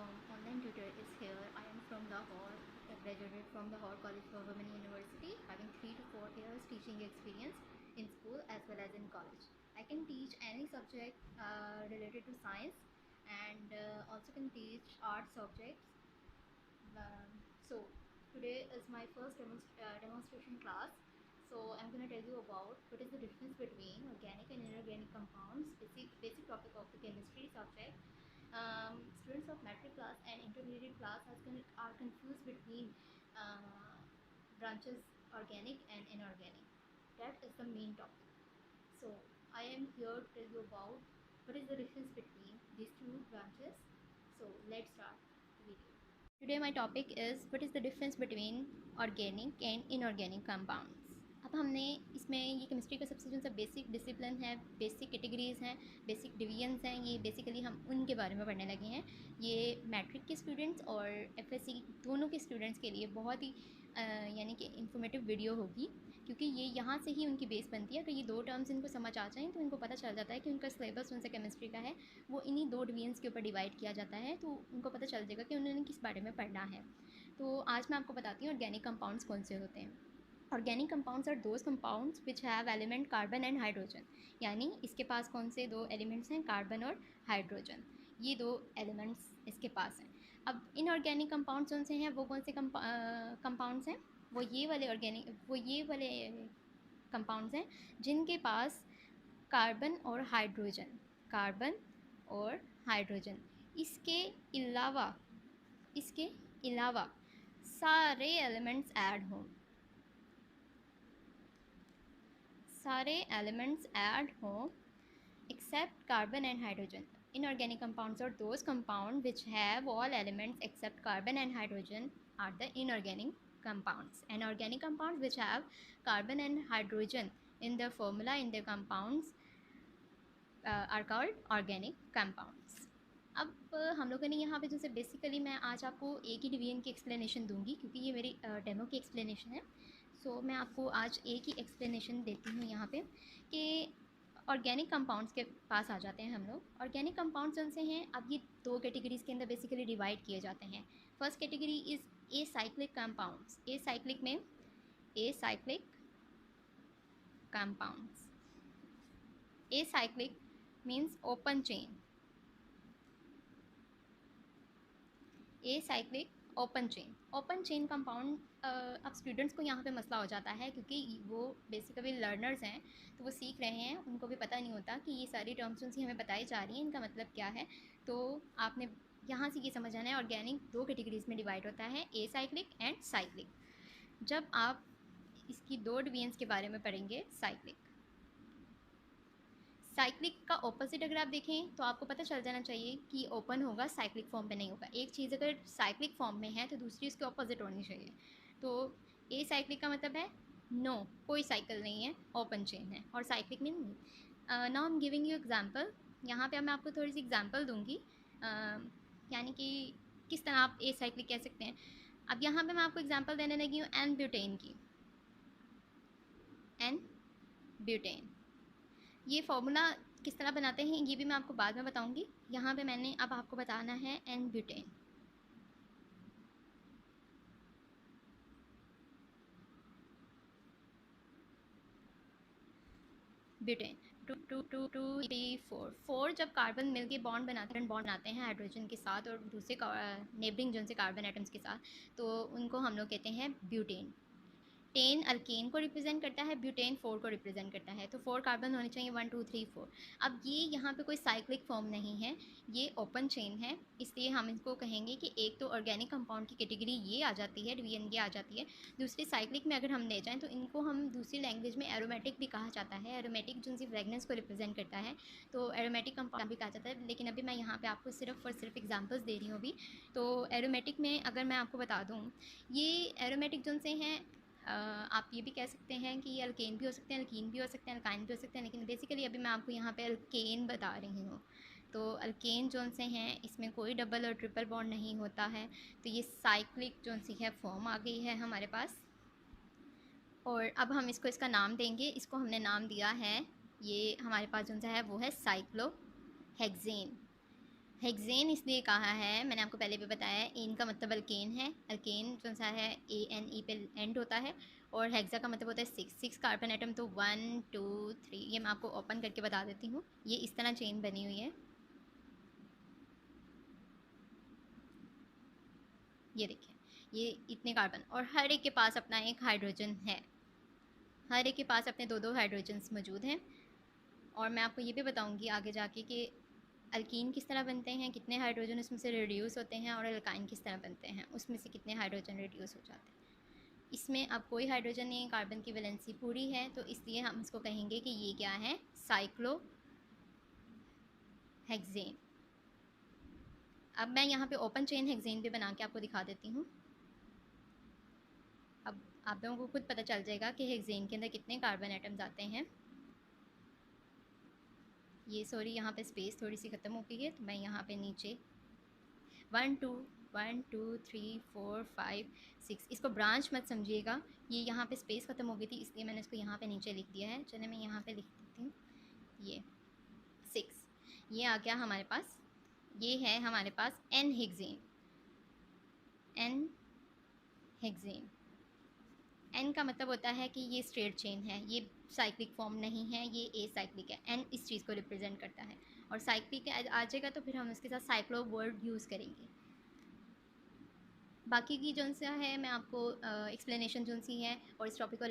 online tutor is here. I am from Lahore. I graduated from Lahore College for Women University, having 3 to 4 years teaching experience in school as well as in college. I can teach any subject related to science and also can teach art subjects. So today is my first demonstration class. So I'm going to tell you about what is the difference between organic and inorganic compounds, basic topic of the chemistry subject. Students of metric class and intermediate class are confused between branches organic and inorganic. That is the main topic. So I am here to tell you about what is the difference between these two branches. So let's start the video. Today my topic is what is the difference between organic and inorganic compounds. अब हमने इसमें ये chemistry का सबसे जो सा basic discipline है, basic categories हैं, बेसिक डिवीजन्स हैं, ये बेसिकली हम उनके बारे में पढ़ने लगे हैं। ये मैट्रिक के स्टूडेंट्स और एफएससी दोनों के स्टूडेंट्स के लिए बहुत ही यानी कि इन्फॉर्मेटिव वीडियो होगी, क्योंकि ये यहाँ से ही उनकी बेस बनती है। अगर ये दो टर्म्स इनको समझ आ जाएँ तो इनको पता चल जाता है कि उनका सिलेबस उनसे केमिस्ट्री का है वो इन्हीं दो डिवीजन्स के ऊपर डिवाइड किया जाता है, तो उनको पता चल जाएगा कि उन्होंने किस बारे में पढ़ना है। तो आज मैं आपको बताती हूँ ऑर्गेनिक कंपाउंड्स कौन से होते हैं। Organic compounds are those compounds which have element carbon and hydrogen, यानी इसके पास कौन से दो एलिमेंट्स हैं, कार्बन और हाइड्रोजन। ये दो एलिमेंट्स इसके पास हैं। अब इनऑर्गेनिक कंपाउंड्स कौन से हैं, वो कौन से कंपाउंड्स हैं, वो ये वाले कंपाउंड्स हैं जिनके पास कार्बन और हाइड्रोजन इसके अलावा सारे एलिमेंट्स ऐड हों except carbon and hydrogen. Inorganic compounds are those compounds which have all elements except carbon and hydrogen are the inorganic compounds. And organic compounds which have carbon and hydrogen in their formula in their compounds are called organic compounds. अब हम लोगों ने यहाँ पे जैसे basically मैं आज आपको एक ही डिवीजन की एक्सप्लेनेशन दूंगी, क्योंकि ये मेरी डेमो की एक्सप्लेनेशन है। सो मैं आपको आज एक ही एक्सप्लेनेशन देती हूँ यहाँ पे कि ऑर्गेनिक कंपाउंड्स के पास आ जाते हैं हम लोग। ऑर्गेनिक कंपाउंड्स उनसे हैं, अब ये दो कैटेगरीज़ के अंदर बेसिकली डिवाइड किए जाते हैं। First category is acyclic compounds. Acyclic compounds, acyclic means open chain, acyclic open chain compound. अब स्टूडेंट्स को यहाँ पे मसला हो जाता है, क्योंकि वो बेसिकली लर्नर्स हैं, तो वो सीख रहे हैं, उनको भी पता नहीं होता कि ये सारी टर्म्स उनसे हमें बताई जा रही हैं, इनका मतलब क्या है। तो आपने यहाँ से ये समझ आना है, ऑर्गेनिक दो कैटेगरीज़ में डिवाइड होता है, एसाइक्लिक एंड साइक्लिक। जब आप इसकी दो डिवीजन्स के बारे में पढ़ेंगे, साइक्लिक का ऑपोजिट अगर आप देखें तो आपको पता चल जाना चाहिए कि ओपन होगा, साइक्लिक फॉर्म पे नहीं होगा। एक चीज़ अगर साइक्लिक फॉर्म में है तो दूसरी उसके ऑपोजिट होनी चाहिए। तो ए साइक्लिक का मतलब है नो, कोई साइकिल नहीं है, ओपन चेन है। और cyclic mean now I am giving you example. यहाँ पे मैं आपको थोड़ी सी एग्जांपल दूंगी, यानी कि किस तरह आप ए साइक्लिक कह सकते हैं। अब यहाँ पे मैं आपको एग्जांपल देने लगी हूँ एन ब्यूटेन की। ये फॉर्मूला किस तरह बनाते हैं ये भी मैं आपको बाद में बताऊंगी। यहाँ पे मैंने अब आपको बताना है एन ब्यूटेन। ब्यूटेन 4 जब कार्बन मिलके बॉन्ड बनाते हैं हाइड्रोजन के साथ और दूसरे नेबरिंग जोन से कार्बन एटम्स के साथ, तो उनको हम लोग कहते हैं ब्यूटेन। 10 अल्केन को रिप्रेजेंट करता है, ब्यूटेन 4 को रिप्रेजेंट करता है। तो 4 कार्बन होने चाहिए, 1 2 3 4। अब ये यहाँ पे कोई साइक्लिक फॉर्म नहीं है, ये ओपन चेन है, इसलिए हम इसको कहेंगे कि एक तो ऑर्गेनिक कंपाउंड की कैटेगरी ये आ जाती है, डिवीजन ये आ जाती है। दूसरी साइक्लिक में अगर हम ले जाएँ तो इनको हम दूसरी लैंग्वेज में एरोमेटिक भी कहा जाता है। एरोमेटिक जो सी फ्रेगनेंस को रिप्रेजेंट करता है, तो एरोमेटिक कंपाउंड भी कहा जाता है। लेकिन अभी मैं यहाँ पर आपको सिर्फ और सिर्फ एग्जाम्पल्स दे रही हूँ अभी। तो एरोमेटिक में अगर मैं आपको बता दूँ, ये एरोमेटिक जोन से हैं, आप ये भी कह सकते हैं कि ये अल्केन भी हो सकते हैं, अल्कीन भी हो सकते हैं, अल्काइन भी हो सकते हैं, लेकिन बेसिकली अभी मैं आपको यहाँ पे अल्केन बता रही हूँ। तो अल्केन जोन से हैं, इसमें कोई डबल और ट्रिपल बॉन्ड नहीं होता है। तो ये साइक्लिक जोन सी है फॉर्म आ गई है हमारे पास। और अब हम इसको इसका नाम देंगे। इसको हमने नाम दिया है, ये हमारे पास जोन सा है वो है साइक्लोहेक्सेन। हेक्सेन इसलिए कहा है, मैंने आपको पहले भी बताया है, एन का मतलब अल्केन है। अल्केन जो सा है ANE पे एंड होता है, और हेक्सा का मतलब होता है 6 कार्बन एटम। तो 1 2 3, ये मैं आपको ओपन करके बता देती हूँ। ये इस तरह चेन बनी हुई है, ये देखिए, ये इतने कार्बन, और हर एक के पास अपना एक हाइड्रोजन है। हर एक के पास अपने दो दो हाइड्रोजन्स मौजूद हैं। और मैं आपको ये भी बताऊंगी आगे जाके कि अल्कीन किस तरह बनते हैं, कितने हाइड्रोजन उसमें से रिड्यूस होते हैं, और अल्काइन किस तरह बनते हैं, उसमें से कितने हाइड्रोजन रिड्यूस हो जाते हैं। इसमें अब कोई हाइड्रोजन नहीं है, कार्बन की वैलेंसी पूरी है, तो इसलिए हम इसको कहेंगे कि ये क्या है, साइक्लो हेक्सेन। अब मैं यहाँ पे ओपन चेन हेक्सेन भी बना के आपको दिखा देती हूँ। अब आप लोगों को खुद पता चल जाएगा कि हेक्सेन के अंदर कितने कार्बन एटम्स आते हैं। ये सॉरी, यहाँ पे स्पेस थोड़ी सी ख़त्म हो गई है, तो मैं यहाँ पे नीचे 1 2 1 2 3 4 5 6, इसको ब्रांच मत समझिएगा, ये यहाँ पे स्पेस ख़त्म हो गई थी इसलिए मैंने इसको यहाँ पे नीचे लिख दिया है। चलिए मैं यहाँ पे लिख देती हूँ, ये 6, ये आ गया हमारे पास। ये है हमारे पास n hexane. N hexane, n का मतलब होता है कि ये स्ट्रेट चेन है, ये साइक्लिक फॉर्म नहीं है, ये ए साइक्लिक है। एन इस चीज़ को रिप्रेजेंट करता है, और साइक्लिक आ जाएगा तो फिर हम उसके साथ साइक्लो वर्ड यूज़ करेंगे। बाकी की जो सा है मैं आपको एक्सप्लेनेशन जो सी है और इस टॉपिक को